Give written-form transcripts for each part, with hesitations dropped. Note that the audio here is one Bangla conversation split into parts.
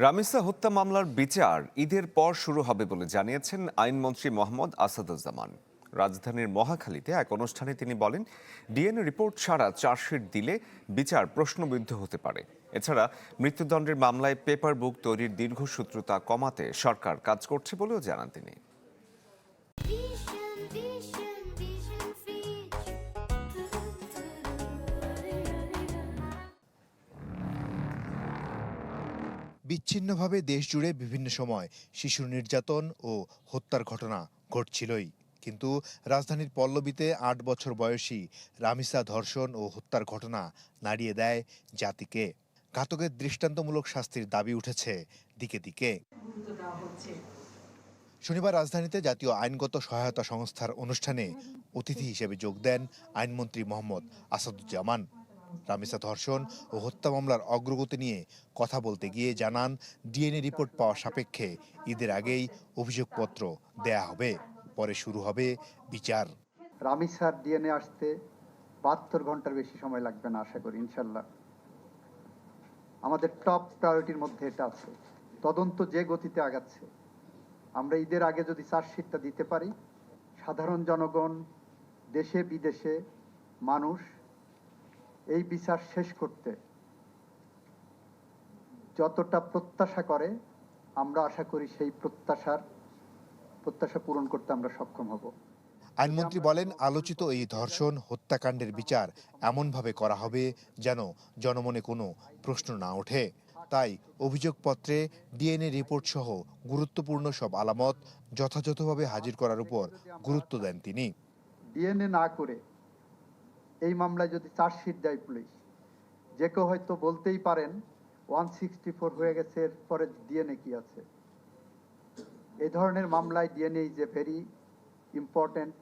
রামিসা হত্যা মামলার বিচার ঈদের পর শুরু হবে বলে জানিয়েছেন আইনমন্ত্রী মোহাম্মদ আসাদুজ্জামান। রাজধানীর মহাখালীতে এক অনুষ্ঠানে তিনি বলেন, ডিএনএ রিপোর্ট ছাড়া চার্জশিট দিলে বিচার প্রশ্নবিদ্ধ হতে পারে। এছাড়া মৃত্যুদণ্ডের মামলায় পেপার বুক তৈরির দীর্ঘসূত্রতা কমাতে সরকার কাজ করছে বলেও জানান তিনি। বিচ্ছিন্নভাবে দেশজুড়ে বিভিন্ন সময় শিশু নির্যাতন ও হত্যার ঘটনা ঘটছিলই, কিন্তু রাজধানীর পল্লবীতে ৮ বছর বয়সী রামিসা ধর্ষণ ও হত্যার ঘটনা নাড়িয়ে দেয় জাতিকে। ঘাতকের দৃষ্টান্তমূলক শাস্তির দাবি উঠেছে দিকে দিকে। শনিবার রাজধানীতে জাতীয় আইনগত সহায়তা সংস্থার অনুষ্ঠানে অতিথি হিসেবে যোগ দেন আইনমন্ত্রী মোহাম্মদ আসাদুজ্জামান। রামিসা ধর্ষণ ও হত্যা মামলার অগ্রগতি নিয়ে কথা বলতে গিয়ে জানান, ডিএনএ রিপোর্ট পাওয়া সাপেক্ষে ঈদের আগেই অভিযোগপত্র দেয়া হবে, পরে শুরু হবে বিচার। রামিসার ডিএনএ আসতে 72 ঘন্টার বেশি সময় লাগবে না, আশা করি ইনশাল্লাহ। আমাদের টপ প্রায়োরিটির মধ্যে এটা আছে। তদন্ত যে গতিতে আগাচ্ছে, আমরা ঈদের আগে যদি চার্জশিটটা দিতে পারি, সাধারণ জনগণ, দেশে বিদেশে মানুষ এই বিচার শেষ করতে যতটা প্রত্যাশা করে, আমরা আশা করি সেই প্রত্যাশা পূরণ করতে আমরা সক্ষম হব। আইনমন্ত্রী বলেন, আলোচিত এই ধর্ষণ হত্যাকাণ্ডের বিচার এমনভাবে করা হবে যেন জনমনে কোনো প্রশ্ন না ওঠে। তাই অভিযোগপত্রে ডিএনএ রিপোর্ট সহ গুরুত্বপূর্ণ সব আলামত যথাযথভাবে হাজির করার উপর গুরুত্ব দেন তিনি। ডিএনএ না করে এই মামলায় যদি চার্জশিট দেয় পুলিশ, যে কেউ হয়তো বলতেই পারেন 164 হয়ে গেছে, এরপরে ডিএনএ কি আছে? এই ধরনের মামলায় DNA is a very important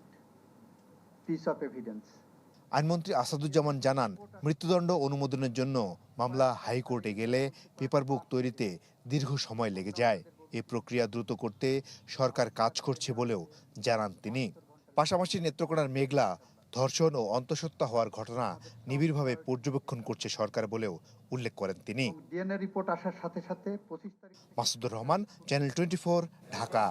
piece of evidence. আইনমন্ত্রী আসাদুজ্জামান জানান, মৃত্যুদণ্ড অনুমোদনের জন্য মামলা হাইকোর্টে গেলে পেপার বুক তৈরিতে দীর্ঘ সময় লেগে যায়। এই প্রক্রিয়া দ্রুত করতে সরকার কাজ করছে বলেও জানান তিনি। পাশাপাশি নেত্রকোনার মেঘলা ধর্ষণ ও অন্তঃসত্ত্বা হওয়ার ঘটনা নিবিড়ভাবে পর্যবেক্ষণ করছে সরকার বলেও উল্লেখ করেন তিনি। ডিএনএ রিপোর্ট আসার সাথে সাথে 25 তারিখ। মাসুদুর রহমান, চ্যানেল 24, ঢাকা।